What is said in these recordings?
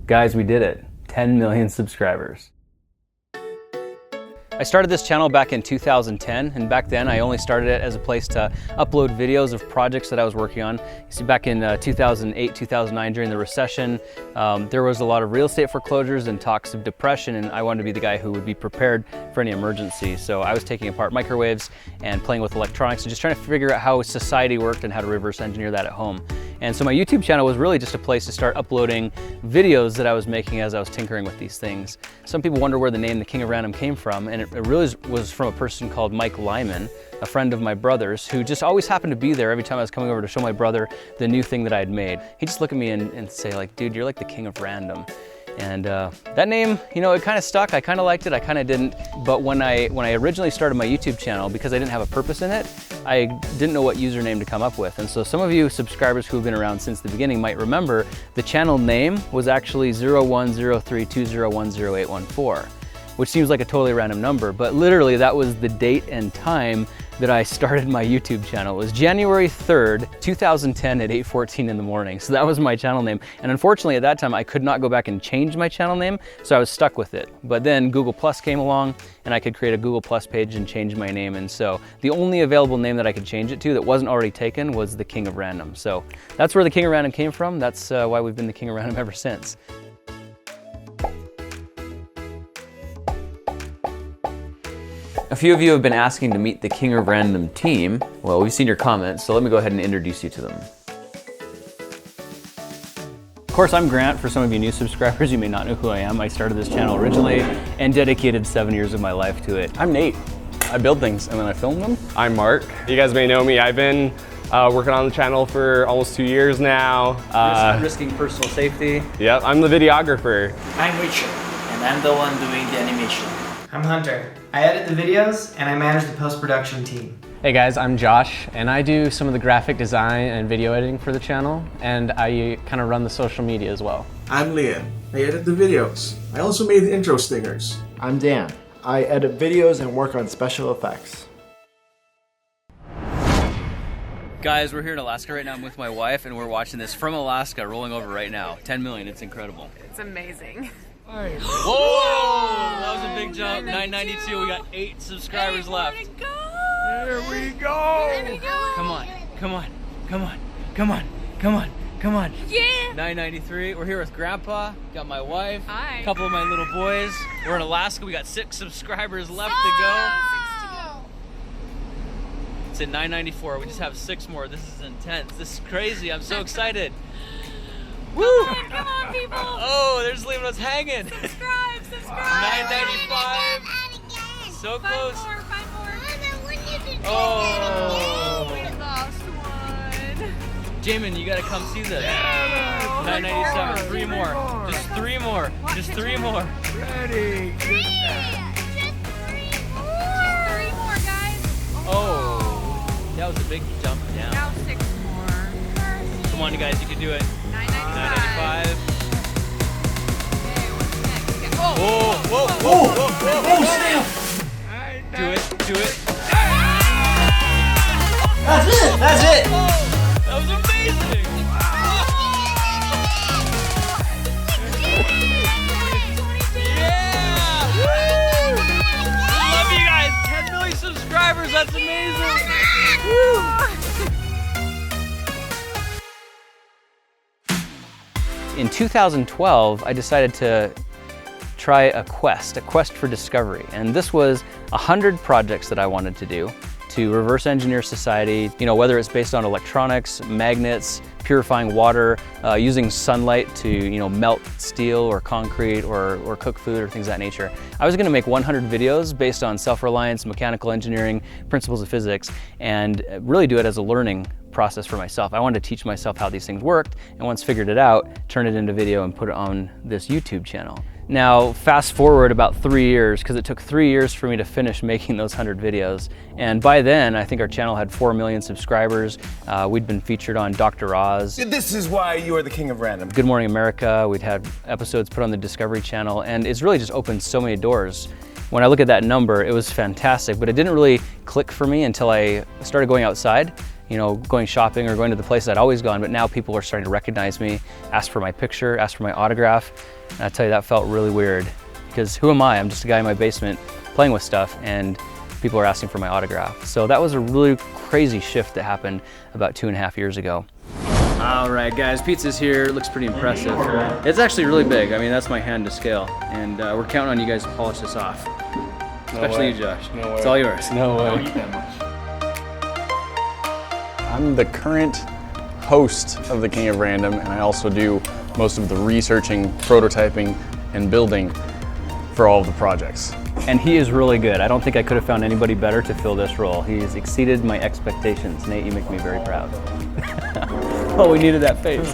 Guys, we did it. 10 million subscribers. I started this channel back in 2010, and back then I only started it as a place to upload videos of projects that I was working on. You see, back in 2008, 2009, during the recession, there was a lot of real estate foreclosures and talks of depression, and I wanted to be the guy who would be prepared for any emergency. So I was taking apart microwaves and playing with electronics and just trying to figure out how society worked and how to reverse engineer that at home. And so my YouTube channel was really just a place to start uploading videos that I was making as I was tinkering with these things. Some people wonder where the name The King of Random came from, and it really was from a person called Mike Lyman, a friend of my brother's, who just always happened to be there every time I was coming over to show my brother the new thing that I had made. He'd just look at me and say, like, dude, you're like the king of random. And that name, you know, it kind of stuck. I kind of liked it, I kind of didn't. But when I originally started my YouTube channel, because I didn't have a purpose in it, I didn't know what username to come up with. And so some of you subscribers who have been around since the beginning might remember the channel name was actually 010320108114, which seems like a totally random number, but literally that was the date and time that I started my YouTube channel. It was January 3rd, 2010 at 8:14 in the morning. So that was my channel name. And unfortunately at that time, I could not go back and change my channel name, so I was stuck with it. But then Google Plus came along and I could create a Google Plus page and change my name. And so the only available name that I could change it to that wasn't already taken was the King of Random. So that's where the King of Random came from. That's why we've been the King of Random ever since. A few of you have been asking to meet the King of Random team. Well, we've seen your comments, so let me go ahead and introduce you to them. Of course, I'm Grant. For some of you new subscribers, you may not know who I am. I started this channel originally and dedicated 7 years of my life to it. I'm Nate. I build things and then I film them. I'm Mark. You guys may know me. I've been working on the channel for almost 2 years now. Risking personal safety. Yep, I'm the videographer. I'm Richard, and I'm the one doing the animation. I'm Hunter. I edit the videos and I manage the post-production team. Hey guys, I'm Josh, and I do some of the graphic design and video editing for the channel, and I kind of run the social media as well. I'm Liam. I edit the videos. I also made the intro stingers. I'm Dan. I edit videos and work on special effects. Guys, we're here in Alaska right now. I'm with my wife and we're watching this from Alaska, rolling over right now. 10 million, it's incredible. It's amazing. Whoa! That was a big jump. 992, we got 8 subscribers left. There we go! we go! Come on, come on, come on, come on, come on, come on. Yeah! 993, we're here with Grandpa, got my wife, Hi. a couple of my little boys. We're in Alaska, we got 6 subscribers left to go. It's at 994, we just have 6 more. This is intense, this is crazy, I'm so excited. Woo! Come on, people! Oh, they're just leaving us hanging. Subscribe! 995. So close. 5 more. Oh! We lost one. Jamin, you gotta come see this. 997. 3 more. Just 3 more. Just 3 more. Ready? Just 3 more, guys. Oh, that was a big jump down. Now 6 more. Come on, you guys, you can do it. 995. 995. Okay, what's next? Whoa, whoa, whoa, whoa, whoa, whoa, snap! Do it, do it. That's it! That's it! That was amazing! Yeah! Woo! Love you guys! 10 million subscribers, that's amazing! Woo! In 2012, I decided to try a quest for discovery. And this was 100 projects that I wanted to do to reverse engineer society, you know, whether it's based on electronics, magnets, purifying water, using sunlight to, you know, melt steel or concrete or cook food or things of that nature. I was gonna make 100 videos based on self-reliance, mechanical engineering, principles of physics, and really do it as a learning process for myself. I wanted to teach myself how these things worked, and once figured it out, turn it into video and put it on this YouTube channel. Now, fast forward about 3 years, because it took 3 years for me to finish making those 100 videos. And by then, I think our channel had 4 million subscribers. We'd been featured on Dr. Oz. This is why you are the King of Random. Good Morning America. We'd had episodes put on the Discovery Channel, and it's really just opened so many doors. When I look at that number, it was fantastic, but it didn't really click for me until I started going outside going shopping or going to the places I'd always gone, but now people are starting to recognize me, ask for my picture, ask for my autograph. And I tell you, that felt really weird because who am I? I'm just a guy in my basement playing with stuff and people are asking for my autograph. So that was a really crazy shift that happened about 2.5 years ago. All right, guys, pizza's here. It looks pretty impressive. It's actually really big. I mean, that's my hand to scale. And we're counting on you guys to polish this off. Especially you, Josh. No way. It's all yours. No way. I don't eat that much. I'm the current host of the King of Random, and I also do most of the researching, prototyping, and building for all of the projects. And he is really good. I don't think I could have found anybody better to fill this role. He's exceeded my expectations. Nate, you make me very proud. Oh, we needed that face.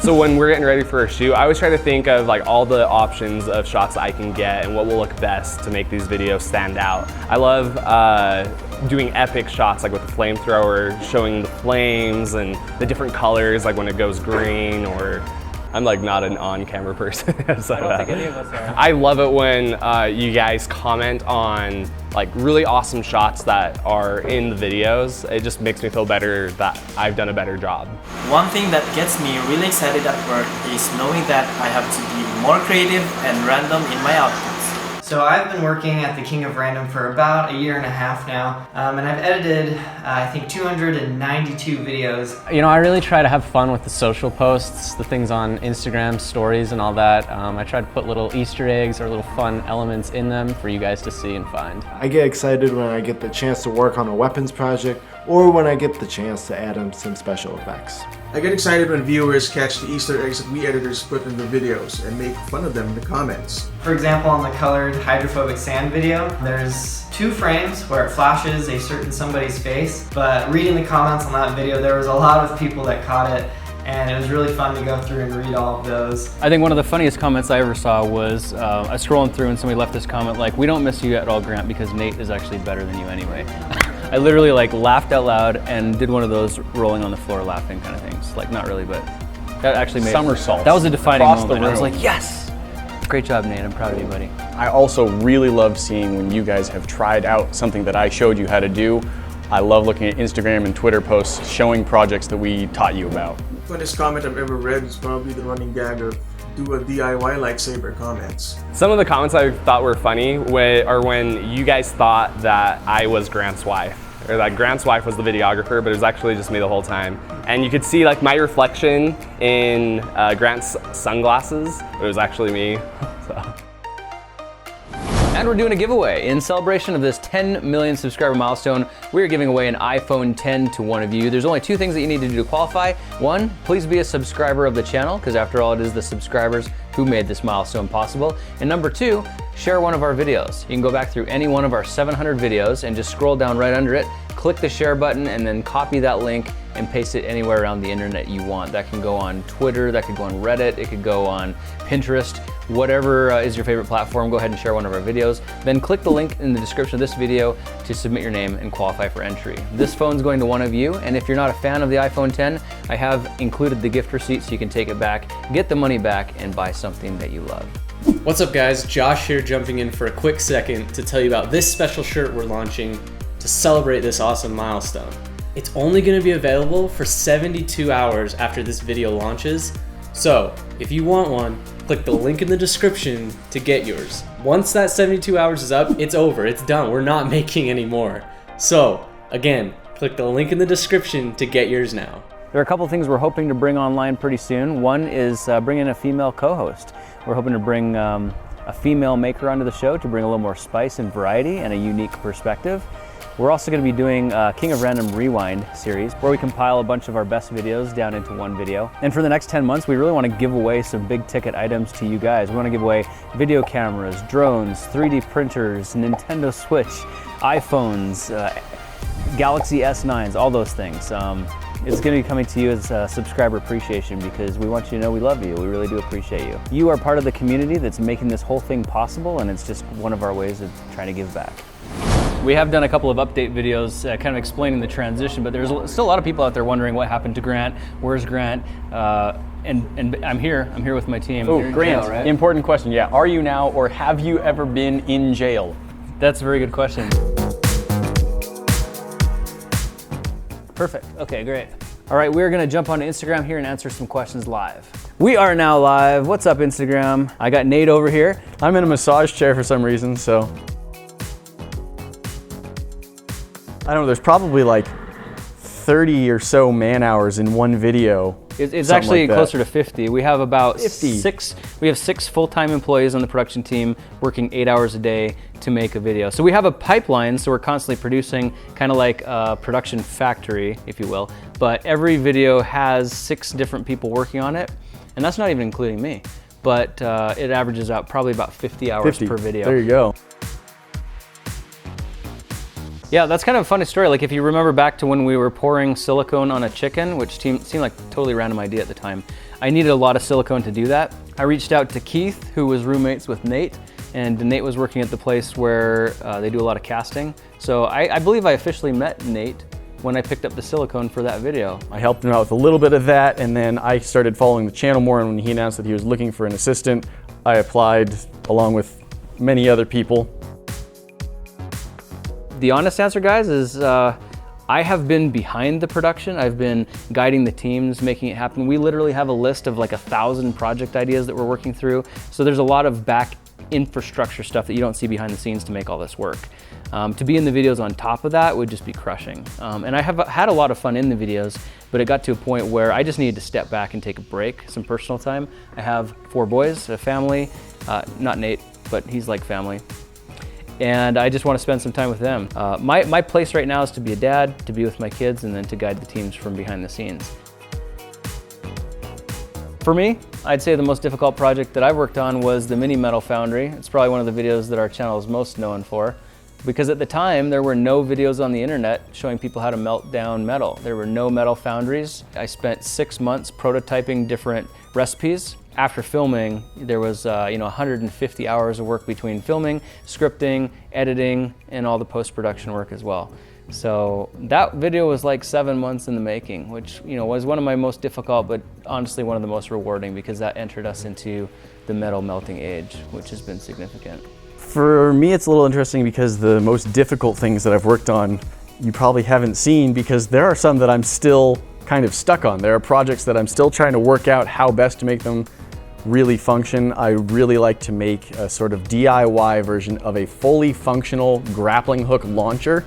So when we're getting ready for a shoot, I always try to think of like all the options of shots that I can get and what will look best to make these videos stand out. I love doing epic shots like with the flamethrower, showing the flames and the different colors, like when it goes green, or I'm like not an on-camera person. So, I don't think any of us are. I love it when you guys comment on like really awesome shots that are in the videos. It just makes me feel better that I've done a better job. One thing that gets me really excited at work is knowing that I have to be more creative and random in my outputs. So I've been working at the King of Random for about 1.5 years now, and I've edited, I think, 292 videos. I really try to have fun with the social posts, the things on Instagram, stories, and all that. I try to put little Easter eggs or little fun elements in them for you guys to see and find. I get excited when I get the chance to work on a weapons project or when I get the chance to add in some special effects. I get excited when viewers catch the Easter eggs that we editors put in the videos and make fun of them in the comments. For example, on the colored hydrophobic sand video, there's 2 frames where it flashes a certain somebody's face, but reading the comments on that video, there was a lot of people that caught it, and it was really fun to go through and read all of those. I think one of the funniest comments I ever saw was, I was scrolling through and somebody left this comment like, "We don't miss you at all, Grant, because Nate is actually better than you anyway." I literally like laughed out loud and did one of those rolling on the floor laughing kind of things. Like not really, but that actually made Somersaults. That was a defining Across the moment. I was room. like, yes! Great job, Nate. I'm proud of you, buddy. I also really love seeing when you guys have tried out something that I showed you how to do. I love looking at Instagram and Twitter posts showing projects that we taught you about. The funniest comment I've ever read is probably the running gag of do a DIY lightsaber comments. Some of the comments I thought were funny are when you guys thought that I was Grant's wife, or that Grant's wife was the videographer, but it was actually just me the whole time. And you could see like my reflection in Grant's sunglasses, but it was actually me. So. And we're doing a giveaway. In celebration of this 10 million subscriber milestone, we're giving away an iPhone 10 to one of you. There's only 2 things that you need to do to qualify. 1, please be a subscriber of the channel, because after all, it is the subscribers who made this milestone possible. And number 2, share one of our videos. You can go back through any one of our 700 videos and just scroll down right under it, click the share button, and then copy that link and paste it anywhere around the internet you want. That can go on Twitter, that could go on Reddit, it could go on Pinterest, whatever is your favorite platform, go ahead and share one of our videos. Then click the link in the description of this video to submit your name and qualify for entry. This phone's going to one of you, and if you're not a fan of the iPhone 10, I have included the gift receipt so you can take it back, get the money back, and buy something that you love. What's up, guys? Josh here, jumping in for a quick second to tell you about this special shirt we're launching to celebrate this awesome milestone. It's only going to be available for 72 hours after this video launches, so if you want one, click the link in the description to get yours. Once that 72 hours is up, it's over, it's done, we're not making any more. So again, click the link in the description to get yours now. There are a couple of things we're hoping to bring online pretty soon. One is bringing a female co-host. We're hoping to bring a female maker onto the show to bring a little more spice and variety and a unique perspective. We're also going to be doing a King of Random Rewind series where we compile a bunch of our best videos down into one video. And for the next 10 months, we really want to give away some big ticket items to you guys. We want to give away video cameras, drones, 3D printers, Nintendo Switch, iPhones, Galaxy S9s, all those things. It's going to be coming to you as a subscriber appreciation because we want you to know we love you. We really do appreciate you. You are part of the community that's making this whole thing possible, and it's just one of our ways of trying to give back. We have done a couple of update videos kind of explaining the transition, but there's still a lot of people out there wondering what happened to Grant, where's Grant, and I'm here with my team. Oh, You're in Grant, jail, right? important question. Yeah, are you now or have you ever been in jail? That's a very good question. Perfect. Okay, great. All right, we're gonna jump onto Instagram here and answer some questions live. We are now live. What's up, Instagram? I got Nate over here. I'm in a massage chair for some reason, so. I don't know, there's probably like 30 or so man hours in one video. It's actually like that. closer to 50. We have about 50. We have 6 full-time employees on the production team working 8 hours a day to make a video. So we have a pipeline, so we're constantly producing, kind of like a production factory, if you will. But every video has 6 different people working on it, and that's not even including me. But it averages out probably about 50 hours per video. There you go. Yeah, that's kind of a funny story. Like if you remember back to when we were pouring silicone on a chicken, which seemed like a totally random idea at the time. I needed a lot of silicone to do that. I reached out to Keith, who was roommates with Nate, and Nate was working at the place where they do a lot of casting. So I believe I officially met Nate when I picked up the silicone for that video. I helped him out with a little bit of that, and then I started following the channel more, and when he announced that he was looking for an assistant, I applied along with many other people. The honest answer, guys, is I have been behind the production. I've been guiding the teams, making it happen. We literally have a list of like 1,000 project ideas that we're working through. So there's a lot of back infrastructure stuff that you don't see behind the scenes to make all this work. To be in the videos on top of that would just be crushing. And I have had a lot of fun in the videos, but it got to a point where I just needed to step back and take a break, some personal time. I have 4 boys, a family, not Nate, but he's like family. And I just want to spend some time with them. My place right now is to be a dad, to be with my kids, and then to guide the teams from behind the scenes. For me, I'd say the most difficult project that I've worked on was the mini metal foundry. It's probably one of the videos that our channel is most known for, because at the time there were no videos on the internet showing people how to melt down metal. There were no metal foundries. I spent 6 months prototyping different recipes. After filming, there was 150 hours of work between filming, scripting, editing, and all the post-production work as well. So that video was like 7 months in the making, which was one of my most difficult, but honestly one of the most rewarding, because that entered us into the metal melting age, which has been significant. For me, it's a little interesting because the most difficult things that I've worked on, you probably haven't seen, because there are some that I'm still kind of stuck on. There are projects that I'm still trying to work out how best to make them really function. I really like to make a sort of DIY version of a fully functional grappling hook launcher.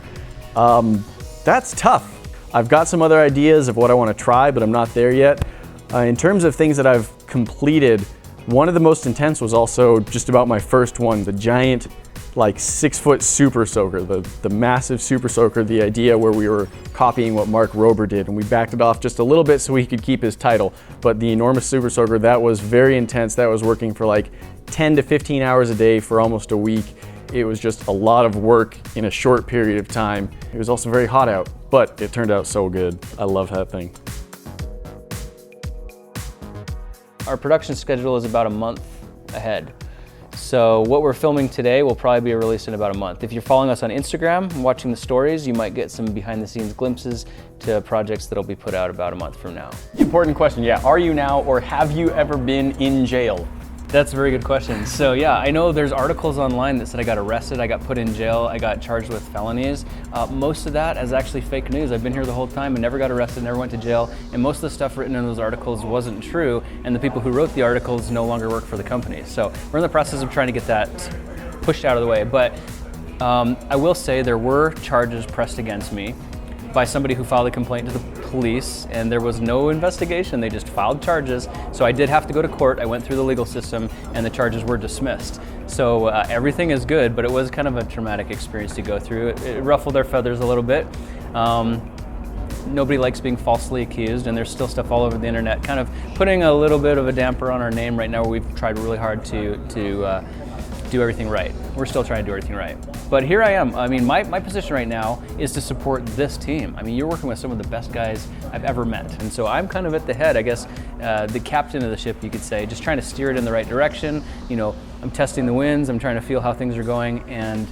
That's tough. I've got some other ideas of what I want to try, but I'm not there yet. In terms of things that I've completed, one of the most intense was also just about my first one, the giant, like 6-foot super soaker, the massive super soaker, the idea where we were copying what Mark Rober did, and we backed it off just a little bit so he could keep his title. But the enormous super soaker, that was very intense. That was working for like 10 to 15 hours a day for almost a week. It was just a lot of work in a short period of time. It was also very hot out, but it turned out so good. I love that thing. Our production schedule is about a month ahead. So what we're filming today will probably be released in about a month. If you're following us on Instagram and watching the stories, you might get some behind the scenes glimpses to projects that'll be put out about a month from now. Important question, yeah. Are you now, or have you ever been in jail? That's a very good question. So yeah, I know there's articles online that said I got arrested, I got put in jail, I got charged with felonies. Most of that is actually fake news. I've been here the whole time and never got arrested, never went to jail, and most of the stuff written in those articles wasn't true, and the people who wrote the articles no longer work for the company. So we're in the process of trying to get that pushed out of the way. But I will say there were charges pressed against me by somebody who filed a complaint to the police, and there was no investigation. They just filed charges. So I did have to go to court. I went through the legal system, and the charges were dismissed. So everything is good, but it was kind of a traumatic experience to go through. It ruffled our feathers a little bit. Nobody likes being falsely accused, and there's still stuff all over the internet kind of putting a little bit of a damper on our name right now, where we've tried really hard to do everything right. We're still trying to do everything right. But here I am. I mean, my position right now is to support this team. I mean, you're working with some of the best guys I've ever met. And so I'm kind of at the head, I guess, the captain of the ship, you could say, just trying to steer it in the right direction. I'm testing the winds, I'm trying to feel how things are going, and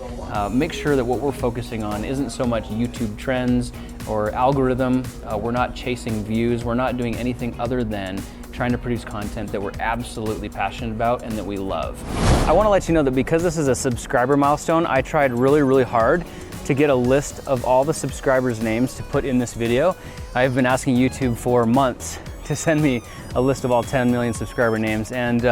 make sure that what we're focusing on isn't so much YouTube trends or algorithm. We're not chasing views. We're not doing anything other than trying to produce content that we're absolutely passionate about and that we love. I want to let you know that because this is a subscriber milestone, I tried really, really hard to get a list of all the subscribers' names to put in this video. I've been asking YouTube for months to send me a list of all 10 million subscriber names, and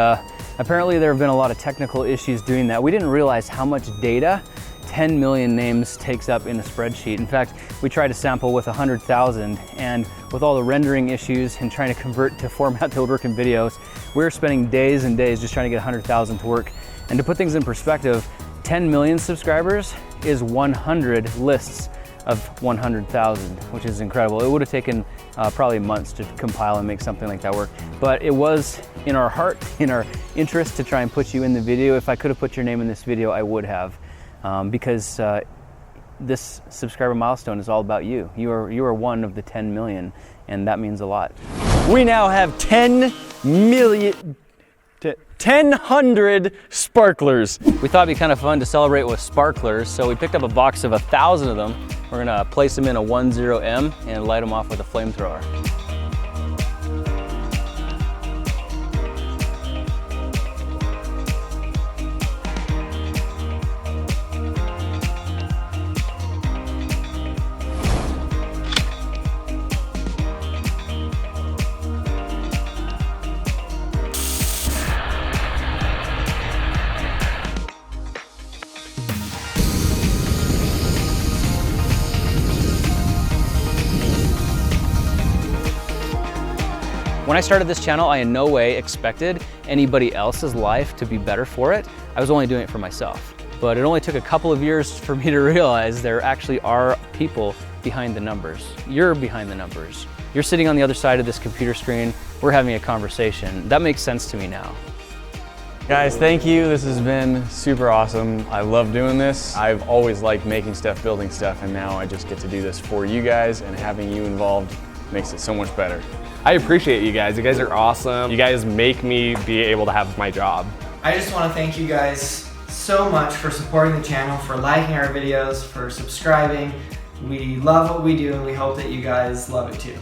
apparently there have been a lot of technical issues doing that. We didn't realize how much data 10 million names takes up in a spreadsheet. In fact, we tried to sample with 100,000, and with all the rendering issues and trying to convert to format that would work in videos, we were spending days and days just trying to get 100,000 to work. And to put things in perspective, 10 million subscribers is 100 lists of 100,000, which is incredible. It would have taken probably months to compile and make something like that work. But it was in our heart, in our interest to try and put you in the video. If I could have put your name in this video, I would have. Because this subscriber milestone is all about you. You are one of the 10 million, and that means a lot. We now have 10 million, 1,000 sparklers. We thought it'd be kind of fun to celebrate with sparklers, so we picked up a box of 1,000 of them. We're gonna place them in a 10M and light them off with a flamethrower. When I started this channel, I in no way expected anybody else's life to be better for it. I was only doing it for myself. But it only took a couple of years for me to realize there actually are people behind the numbers. You're behind the numbers. You're sitting on the other side of this computer screen. We're having a conversation. That makes sense to me now. Guys, thank you. This has been super awesome. I love doing this. I've always liked making stuff, building stuff, and now I just get to do this for you guys, and having you involved makes it so much better. I appreciate you guys. You guys are awesome. You guys make me be able to have my job. I just want to thank you guys so much for supporting the channel, for liking our videos, for subscribing. We love what we do, and we hope that you guys love it too.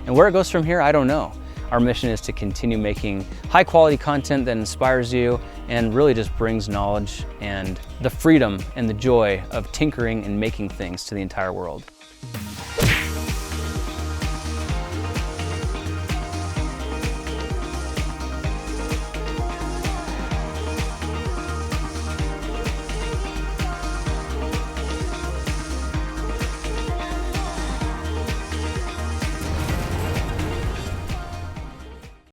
And where it goes from here, I don't know. Our mission is to continue making high quality content that inspires you and really just brings knowledge and the freedom and the joy of tinkering and making things to the entire world.